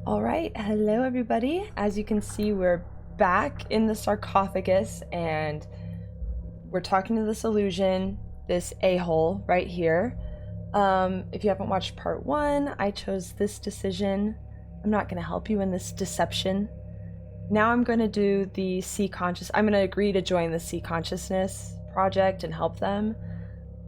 All right, hello everybody. As you can see, we're back in the sarcophagus and we're talking to this illusion, this a-hole right here. If you haven't watched part one, I chose this decision. I'm not going to help you in this deception. Now I'm going to do the C conscious. I'm going to agree to join the C consciousness project and help them.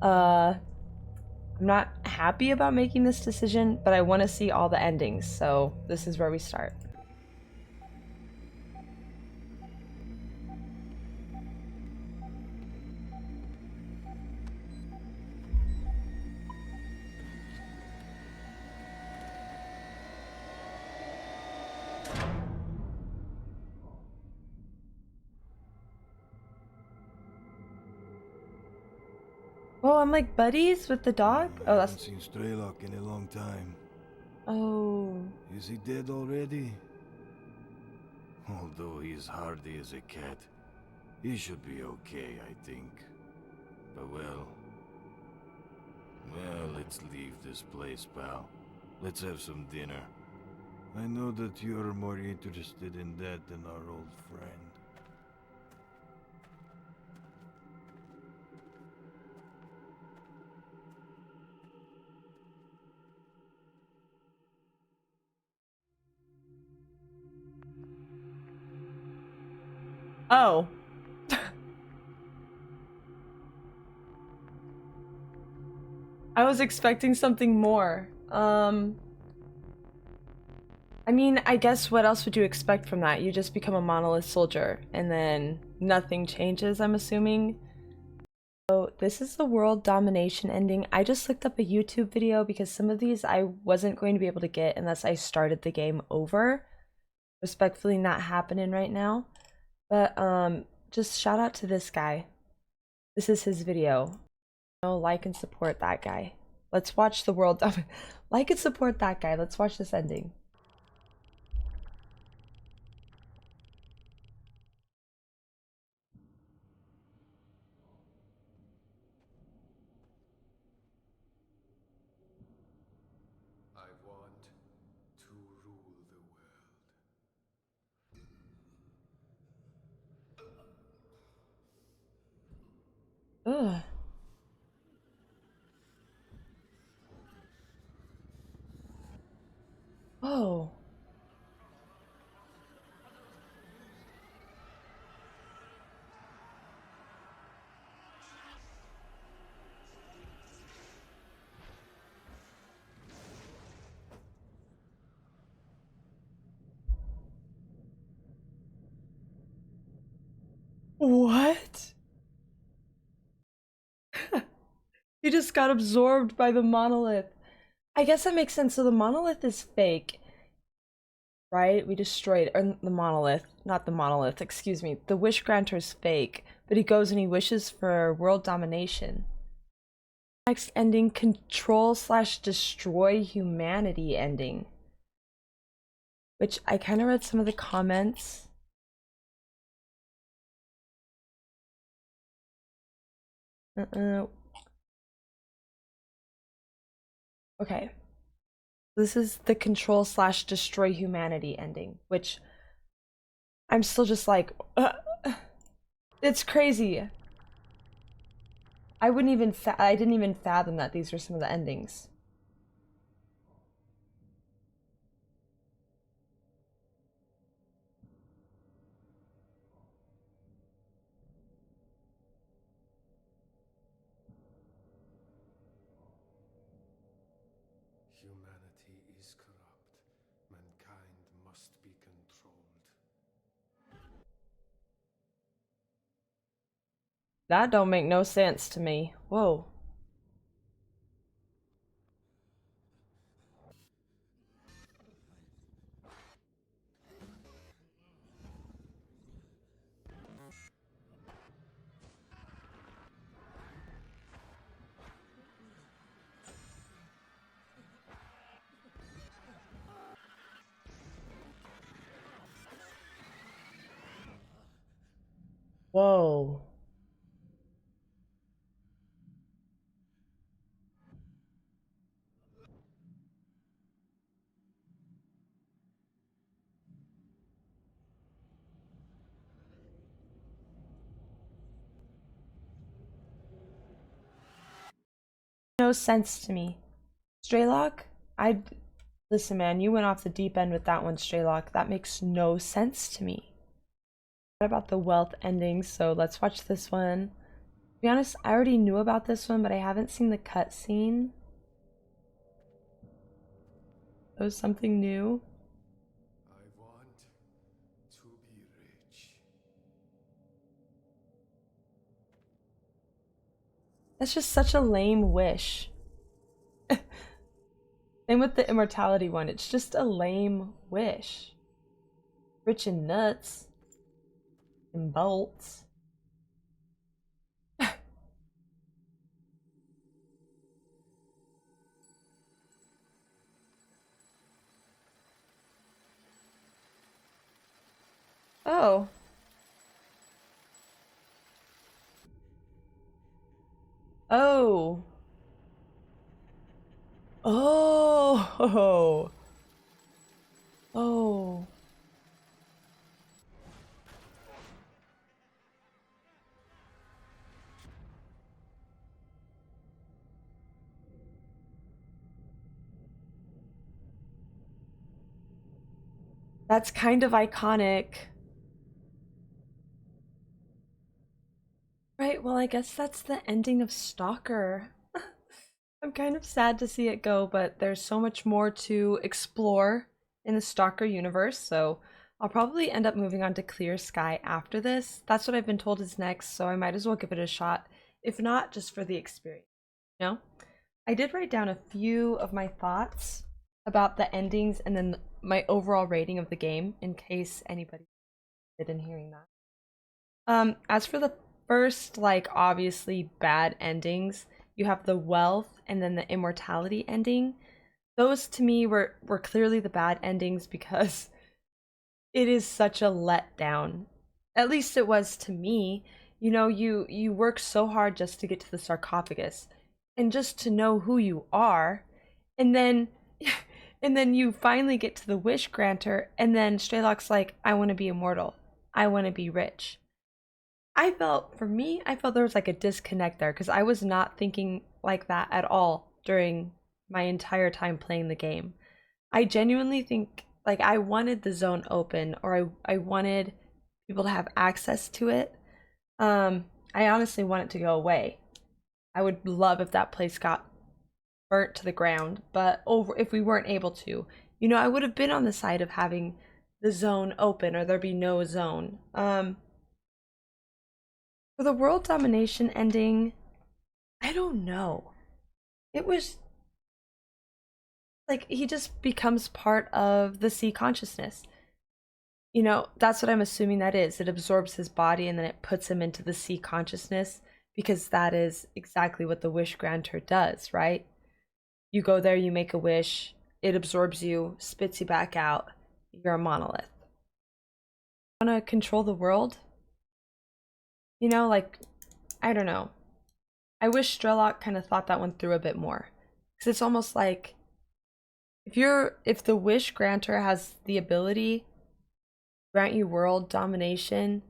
I'm not happy about making this decision, but I want to see all the endings, so this is where we start. Oh, I'm like buddies with the dog? Oh, I haven't that's... seen S.T.A.L.K.E.R in a long time. Oh. Is he dead already? Although he's hardy as a cat, he should be okay, I think. But well, let's leave this place, pal. Let's have some dinner. I know that you're more interested in that than our old friend. Oh. I was expecting something more. I mean, I guess what else would you expect from that? You just become a monolith soldier and then nothing changes, I'm assuming. So this is the world domination ending. I just looked up a YouTube video because some of these I wasn't going to be able to get unless I started the game over. Respectfully not happening right now. But just shout out to this guy. This is his video. Like and support that guy. Let's watch the world. Like and support that guy. Let's watch this ending. I want to rule the Ugh. Oh. What? You just got absorbed by the monolith. I guess that makes sense. So the monolith is fake, right? We destroyed or the monolith, not the monolith, excuse me. The wish granter is fake, but he goes and he wishes for world domination. Next ending, control/destroy humanity ending. Which I kind of read some of the comments. Okay. This is the control/destroy humanity ending, which I'm still just like, it's crazy. I didn't even fathom that these were some of the endings. Humanity is corrupt. Mankind must be controlled. That don't make no sense to me. Whoa. Whoa. No sense to me. S.T.A.L.K.E.R, listen, man, you went off the deep end with that one, S.T.A.L.K.E.R. That makes no sense to me. What about the wealth endings? So let's watch this one. To be honest, I already knew about this one, but I haven't seen the cutscene. That was something new. I want to be rich. That's just such a lame wish. Same with the immortality one. It's just a lame wish. Rich in nuts and bolts. Oh. Oh. Oh. Oh. That's kind of iconic. Right, well, I guess that's the ending of S.T.A.L.K.E.R. I'm kind of sad to see it go, but there's so much more to explore in the S.T.A.L.K.E.R universe, so I'll probably end up moving on to Clear Sky after this. That's what I've been told is next, so I might as well give it a shot, if not just for the experience. You know? I did write down a few of my thoughts about the endings and then my overall rating of the game in case anybody did in hearing that. As for the first, like, obviously bad endings, you have the wealth and then the immortality ending. Those to me were clearly the bad endings because it is such a letdown. At least it was to me. You know, you work so hard just to get to the sarcophagus and just to know who you are, and then and then you finally get to the wish granter, and then S.T.A.L.K.E.'s like, I want to be immortal. I want to be rich. For me, I felt there was like a disconnect there because I was not thinking like that at all during my entire time playing the game. I genuinely think like I wanted the zone open, or I wanted people to have access to it. I honestly want it to go away. I would love if that place got burnt to the ground, but over if we weren't able to, you know, I would have been on the side of having the zone open or there be no zone. For the world domination ending, I don't know. It was like he just becomes part of the sea consciousness. You know, that's what I'm assuming that is. It absorbs his body and then it puts him into the sea consciousness because that is exactly what the wish granter does, right? You go there, you make a wish, it absorbs you, spits you back out. You're a monolith. Want to control the world? You know, like, I don't know. I wish Strelok kind of thought that one through a bit more. Because it's almost like if the wish granter has the ability to grant you world domination,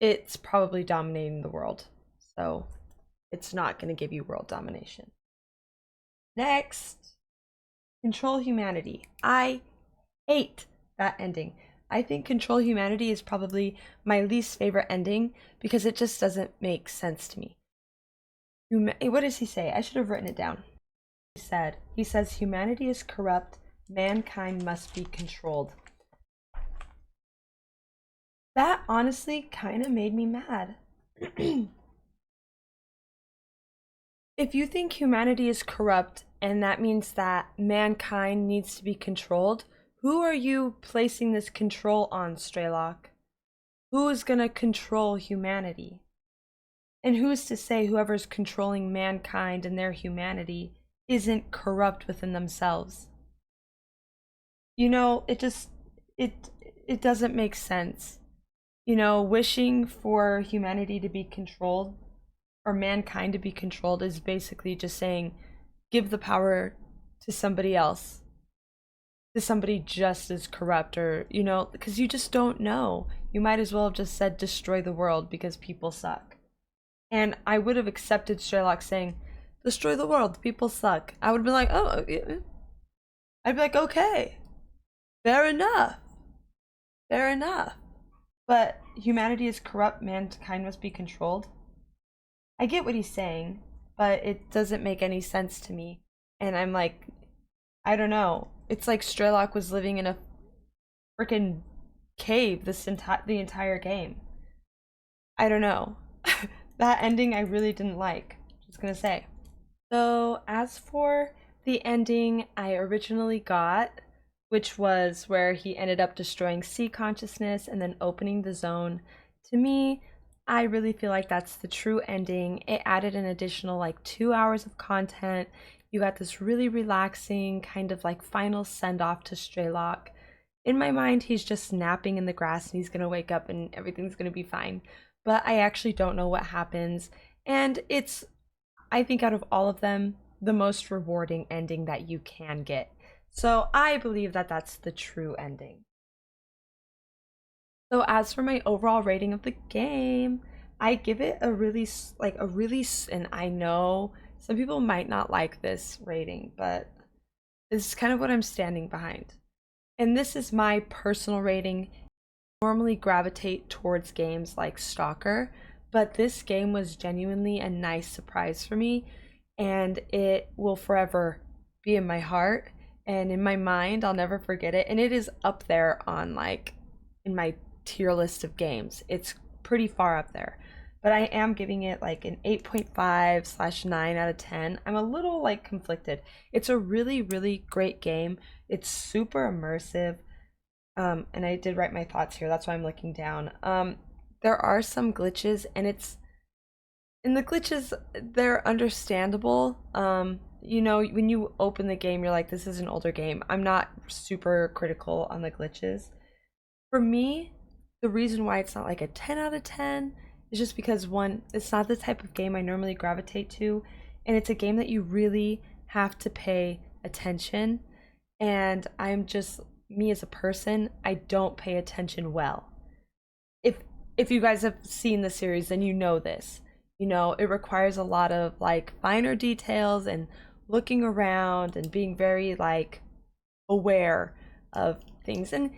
it's probably dominating the world. So it's not going to give you world domination. Next, control humanity. I hate that ending. I think control humanity is probably my least favorite ending because it just doesn't make sense to me. What does he say? I should have written it down. He says humanity is corrupt, mankind must be controlled. That honestly kind of made me mad. If you think humanity is corrupt and that means that mankind needs to be controlled, who are you placing this control on, S.T.A.L.K.E.R? Who is gonna control humanity? And who's to say whoever's controlling mankind and their humanity isn't corrupt within themselves? You know, it doesn't make sense. You know, wishing for humanity to be controlled or mankind to be controlled is basically just saying give the power to somebody else, to somebody just as corrupt, or you know, because you just don't know. You might as well have just said destroy the world because people suck. And I would have accepted Sherlock saying destroy the world, people suck. I would be like, oh, I'd be like, okay, fair enough, fair enough. But humanity is corrupt, mankind must be controlled. I get what he's saying, but it doesn't make any sense to me. And I'm like, I don't know. It's like Strelok was living in a freaking cave the entire game. I don't know. That ending I really didn't like. Just gonna say. So as for the ending I originally got, which was where he ended up destroying sea consciousness and then opening the zone, to me, I really feel like that's the true ending. It added an additional like 2 hours of content. You got this really relaxing kind of like final send off to Strelok. In my mind, he's just napping in the grass and he's gonna wake up and everything's gonna be fine. But I actually don't know what happens. And it's, I think, out of all of them, the most rewarding ending that you can get. So I believe that that's the true ending. So as for my overall rating of the game, I give it a really and I know some people might not like this rating, but this is kind of what I'm standing behind. And this is my personal rating. I normally gravitate towards games like S.T.A.L.K.E.R, but this game was genuinely a nice surprise for me, and it will forever be in my heart and in my mind. I'll never forget it, and it is up there on like in my tier list of games. It's pretty far up there, but I am giving it like an 8.5/9 out of 10. I'm a little like conflicted. It's a really, really great game. It's super immersive. And I did write my thoughts here. That's why I'm looking down. There are some glitches, and the glitches, they're understandable. You know, when you open the game, you're like, this is an older game. I'm not super critical on the glitches. For me, the reason why it's not like a 10 out of 10 is just because, one, it's not the type of game I normally gravitate to, and it's a game that you really have to pay attention. And I'm just, me as a person, I don't pay attention well. If if you guys have seen the series, then you know this. You know, it requires a lot of like finer details and looking around and being very like aware of things. And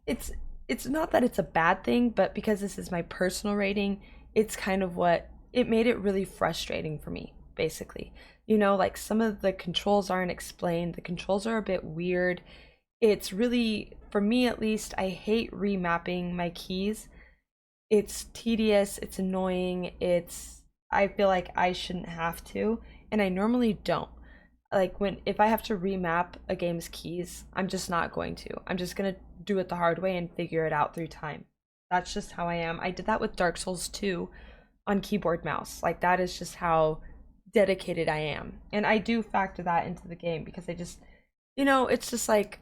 it's it's not that it's a bad thing, but because this is my personal rating, it's kind of what it made it really frustrating for me, basically. You know, like some of the controls aren't explained. The controls are a bit weird. It's really, for me at least, I hate remapping my keys. It's tedious, it's annoying, I feel like I shouldn't have to, and I normally don't. Like when if I have to remap a game's keys, I'm just not going to. I'm just gonna do it the hard way and figure it out through time. That's just how I am. I did that with Dark Souls 2 on keyboard mouse. Like that is just how dedicated I am. And I do factor that into the game because I just, you know, it's just like,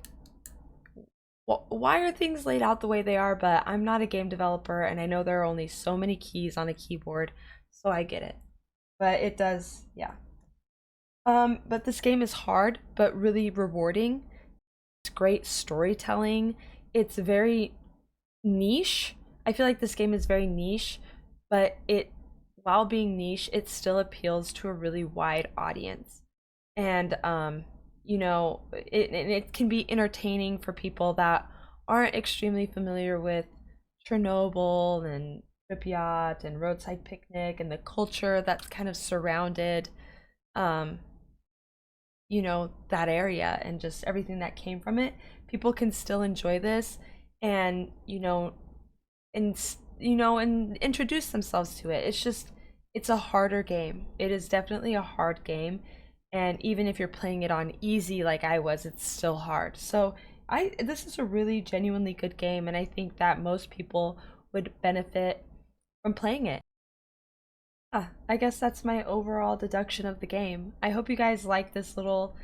why are things laid out the way they are? But I'm not a game developer, and I know there are only so many keys on a keyboard, so I get it. But it does, yeah. But this game is hard, but really rewarding. It's great storytelling. It's very niche. I feel like this game is very niche, but while being niche, it still appeals to a really wide audience. And you know, it can be entertaining for people that aren't extremely familiar with Chernobyl and Pripyat and Roadside Picnic and the culture that's kind of surrounded, um, you know, that area and just everything that came from it. People can still enjoy this and, and introduce themselves to it. It's just, it's a harder game. It is definitely a hard game, and even if you're playing it on easy like I was, it's still hard. So this is a really genuinely good game, and I think that most people would benefit from playing it. I guess that's my overall deduction of the game. I hope you guys like this little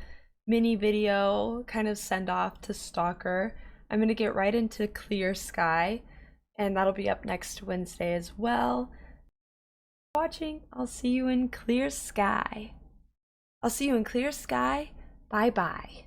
mini video kind of send off to S.T.A.L.K.E.R. I'm gonna get right into Clear Sky, and that'll be up next Wednesday as well. Watching, I'll see you in Clear Sky. I'll see you in Clear Sky. Bye bye.